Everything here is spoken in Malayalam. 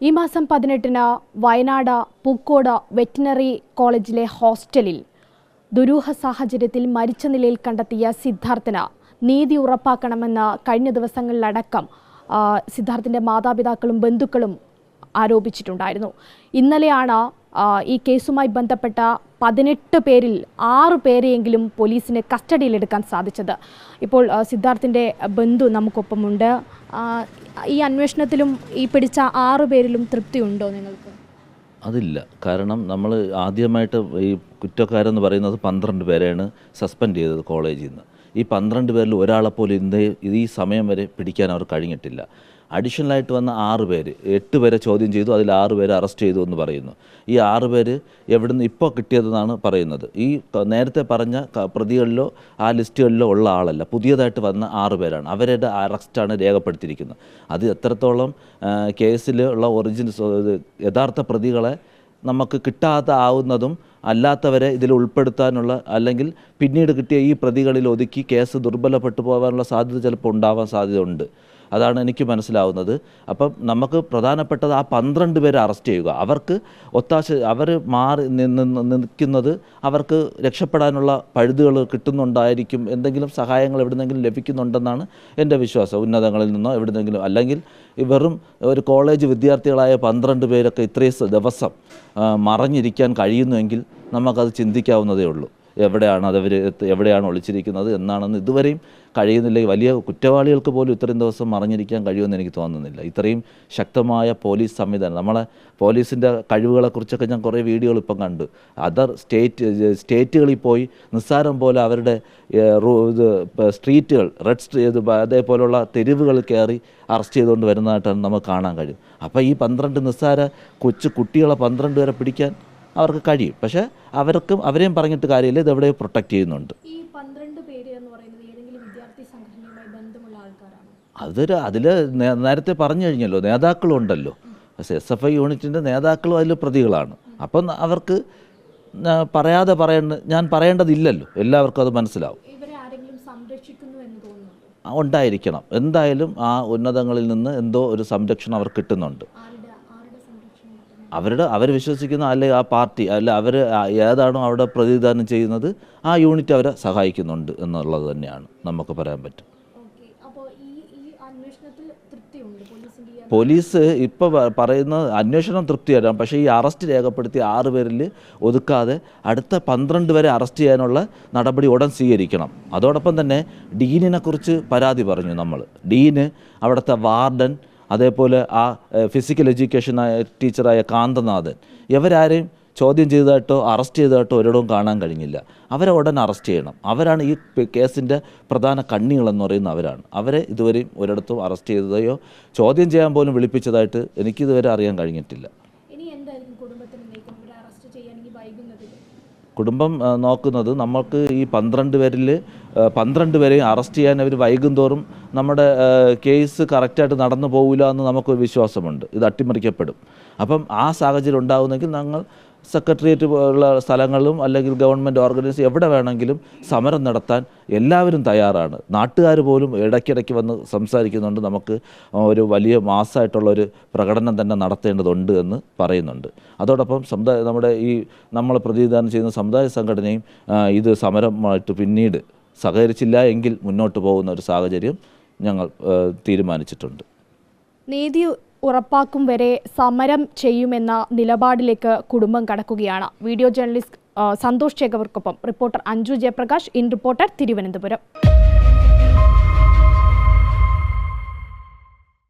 ഈ മാസം 18-ന് വയനാട് പൂക്കോട് വെറ്റിനറി കോളേജിലെ ഹോസ്റ്റലിൽ ദുരൂഹ സാഹചര്യത്തിൽ മരിച്ച നിലയിൽ കണ്ടെത്തിയ സിദ്ധാർത്ഥിന് നീതി ഉറപ്പാക്കണമെന്ന് കഴിഞ്ഞ ദിവസങ്ങളിലടക്കം സിദ്ധാർത്ഥിന്റെ മാതാപിതാക്കളും ബന്ധുക്കളും ആരോപിച്ചിട്ടുണ്ടായിരുന്നു. ഇന്നലെയാണ് ഈ കേസുമായി ബന്ധപ്പെട്ട 18 പേരിൽ 6 പേരെയെങ്കിലും പോലീസിന് കസ്റ്റഡിയിലെടുക്കാൻ സാധിച്ചത്. ഇപ്പോൾ സിദ്ധാർത്ഥിന്റെ ബന്ധു നമുക്കൊപ്പമുണ്ട്. ഈ അന്വേഷണത്തിലും ഈ പിടിച്ച 6 പേരിലും തൃപ്തിയുണ്ടോ നിങ്ങൾക്ക്? അതില്ല. കാരണം നമ്മൾ ആദ്യമായിട്ട് ഈ കുറ്റക്കാരെന്ന് പറയുന്നത് 12 പേരെയാണ് സസ്പെൻഡ് ചെയ്തത് കോളേജിൽ നിന്ന്. ഈ 12 പേരിൽ ഒരാളെപ്പോലും ഈ സമയം വരെ പിടിക്കാൻ അവർ കഴിഞ്ഞിട്ടില്ല. അഡീഷണലായിട്ട് വന്ന 6 പേര്, 8 പേരെ ചോദ്യം ചെയ്തു, അതിൽ 6 പേരെ അറസ്റ്റ് ചെയ്തു എന്ന് പറയുന്നു. ഈ 6 പേര് എവിടുന്ന് ഇപ്പോൾ കിട്ടിയതെന്നാണ് പറയുന്നത്. ഈ നേരത്തെ പറഞ്ഞ പ്രതികളിലോ ആ ലിസ്റ്റുകളിലോ ഉള്ള ആളല്ല, പുതിയതായിട്ട് വന്ന 6 പേരാണ്. അവരുടെ അറസ്റ്റാണ് രേഖപ്പെടുത്തിയിരിക്കുന്നത്. അത് എത്രത്തോളം കേസിലുള്ള യഥാർത്ഥ പ്രതികളെ നമുക്ക് കിട്ടാതെ ആവുന്നതും അല്ലാത്തവരെ ഇതിൽ ഉൾപ്പെടുത്താനുള്ള, അല്ലെങ്കിൽ പിന്നീട് കിട്ടിയ ഈ പ്രതികളിൽ ഒതുക്കി കേസ് ദുർബലപ്പെട്ടു പോകാനുള്ള സാധ്യത ചിലപ്പോൾ ഉണ്ടാവാൻ സാധ്യതയുണ്ട്. അതാണ് എനിക്ക് മനസ്സിലാവുന്നത്. അപ്പം നമുക്ക് പ്രധാനപ്പെട്ടത് ആ 12 പേരെ അറസ്റ്റ് ചെയ്യുക. അവർക്ക് അവർ മാറി നിൽക്കുന്നത് അവർക്ക് രക്ഷപ്പെടാനുള്ള പഴുതുകൾ കിട്ടുന്നുണ്ടായിരിക്കും, എന്തെങ്കിലും സഹായങ്ങൾ എവിടുന്നെങ്കിലും ലഭിക്കുന്നുണ്ടെന്നാണ് എൻ്റെ വിശ്വാസം. ഉന്നതങ്ങളിൽ നിന്നോ എവിടുന്നെങ്കിലും. അല്ലെങ്കിൽ വെറും ഒരു കോളേജ് വിദ്യാർത്ഥികളായ 12 പേരൊക്കെ ഇത്രയും ദിവസം മറഞ്ഞിരിക്കാൻ കഴിയുന്നുവെങ്കിൽ നമുക്കത് ചിന്തിക്കാവുന്നതേ ഉള്ളൂ. എവിടെയാണ് ഒളിച്ചിരിക്കുന്നത് എന്നാണെന്ന് ഇതുവരെയും കഴിയുന്നില്ല. വലിയ കുറ്റവാളികൾക്ക് പോലും ഇത്രയും ദിവസം മറഞ്ഞിരിക്കാൻ കഴിയുമെന്ന് എനിക്ക് തോന്നുന്നില്ല. ഇത്രയും ശക്തമായ പോലീസ് സംവിധാനം, നമ്മളെ പോലീസിൻ്റെ കഴിവുകളെക്കുറിച്ചൊക്കെ ഞാൻ കുറേ വീഡിയോകൾ ഇപ്പം കണ്ടു. അതർ സ്റ്റേറ്റുകളിൽ പോയി നിസ്സാരം പോലെ അവരുടെ സ്ട്രീറ്റുകൾ അതേപോലുള്ള തെരുവുകൾ കയറി അറസ്റ്റ് ചെയ്തുകൊണ്ട് വരുന്നതായിട്ടാണ് നമുക്ക് കാണാൻ കഴിയും. അപ്പോൾ ഈ 12 നിസ്സാര കുട്ടികളെ 12 പേരെ പിടിക്കാൻ അവർക്ക് കഴിയും. പക്ഷേ അവരെയും പറഞ്ഞിട്ട് കാര്യമില്ല, ഇതെവിടെ പ്രൊട്ടക്റ്റ് ചെയ്യുന്നുണ്ട്. അതിൽ നേരത്തെ പറഞ്ഞു കഴിഞ്ഞല്ലോ, നേതാക്കളും ഉണ്ടല്ലോ. SFI യൂണിറ്റിൻ്റെ നേതാക്കളും അതിൽ പ്രതികളാണ്. അപ്പം അവർക്ക് ഞാൻ പറയേണ്ടതില്ലല്ലോ, എല്ലാവർക്കും അത് മനസ്സിലാവും. ഉണ്ടായിരിക്കണം, എന്തായാലും ആ ഉന്നതങ്ങളിൽ നിന്ന് എന്തോ ഒരു സംരക്ഷണം അവർ കിട്ടുന്നുണ്ട്. അവർ വിശ്വസിക്കുന്ന, അല്ലെങ്കിൽ ആ പാർട്ടി, അല്ല അവർ ഏതാണോ അവിടെ പ്രതിനിധാനം ചെയ്യുന്നത് ആ യൂണിറ്റ് അവരെ സഹായിക്കുന്നുണ്ട് എന്നുള്ളത് തന്നെയാണ് നമുക്ക് പറയാൻ പറ്റും. പോലീസ് ഇപ്പോൾ പറയുന്ന അന്വേഷണം തൃപ്തികരം. പക്ഷേ ഈ അറസ്റ്റ് രേഖപ്പെടുത്തിയ 6 പേരിൽ ഒതുക്കാതെ അടുത്ത 12 വരെ അറസ്റ്റ് ചെയ്യാനുള്ള നടപടി ഉടൻ സ്വീകരിക്കണം. അതോടൊപ്പം തന്നെ ഡീനിനെക്കുറിച്ച് പരാതി പറഞ്ഞു നമ്മൾ. ഡീന്, അവിടുത്തെ വാർഡൻ, അതേപോലെ ആ ഫിസിക്കൽ എഡ്യൂക്കേഷൻ ടീച്ചറായ കാന്തനാഥൻ, ഇവരാരെയും ചോദ്യം ചെയ്തതായിട്ടോ അറസ്റ്റ് ചെയ്തതായിട്ടോ ഒരിടവും കാണാൻ കഴിഞ്ഞില്ല. അവരെ ഉടൻ അറസ്റ്റ് ചെയ്യണം. അവരാണ് ഈ കേസിൻ്റെ പ്രധാന കണ്ണികളെന്ന് പറയുന്ന അവരാണ്. അവരെ ഇതുവരെയും ഒരിടത്തും അറസ്റ്റ് ചെയ്തതയോ ചോദ്യം ചെയ്യാൻ പോലും വിളിപ്പിച്ചതായിട്ട് എനിക്കിതുവരെ അറിയാൻ കഴിഞ്ഞിട്ടില്ല. കുടുംബം നോക്കുന്നത് നമ്മൾക്ക് ഈ 12 പേരെയും അറസ്റ്റ് ചെയ്യാൻ അവർ വൈകും തോറും നമ്മുടെ കേസ് കറക്റ്റായിട്ട് നടന്നു പോകില്ല എന്ന് നമുക്കൊരു വിശ്വാസമുണ്ട്. ഇത് അട്ടിമറിക്കപ്പെടും. അപ്പം ആ സാഹചര്യം ഉണ്ടാകുന്നെങ്കിൽ ഞങ്ങൾ സെക്രട്ടേറിയറ്റ് പോലുള്ള സ്ഥലങ്ങളിലും അല്ലെങ്കിൽ ഗവൺമെൻറ് ഓർഗനൈസേഷൻ എവിടെ വേണമെങ്കിലും സമരം നടത്താൻ എല്ലാവരും തയ്യാറാണ്. നാട്ടുകാർ പോലും ഇടയ്ക്കിടയ്ക്ക് വന്ന് സംസാരിക്കുന്നുണ്ട്. നമുക്ക് ഒരു വലിയ മാസമായിട്ടുള്ളൊരു പ്രകടനം തന്നെ നടത്തേണ്ടതുണ്ട് എന്ന് പറയുന്നുണ്ട്. അതോടൊപ്പം നമ്മൾ പ്രതിനിധാനം ചെയ്യുന്ന സമുദായ സംഘടനയും ഇത് സമരമായിട്ട് പിന്നീട് സഹകരിച്ചില്ല എങ്കിൽ മുന്നോട്ട് പോകുന്ന ഒരു സാഹചര്യം ഞങ്ങൾ തീരുമാനിച്ചിട്ടുണ്ട്. നീതി ഉറപ്പാക്കും വരെ സമരം ചെയ്യുമെന്ന നിലപാടിലേക്ക് കുടുംബം കടക്കുകയാണ്. വീഡിയോ ജേർണലിസ്റ്റ് സന്തോഷ് ചേകവർക്കൊപ്പം reporter Anju Jayaprakash, in reporter, Thiruvananthapuram.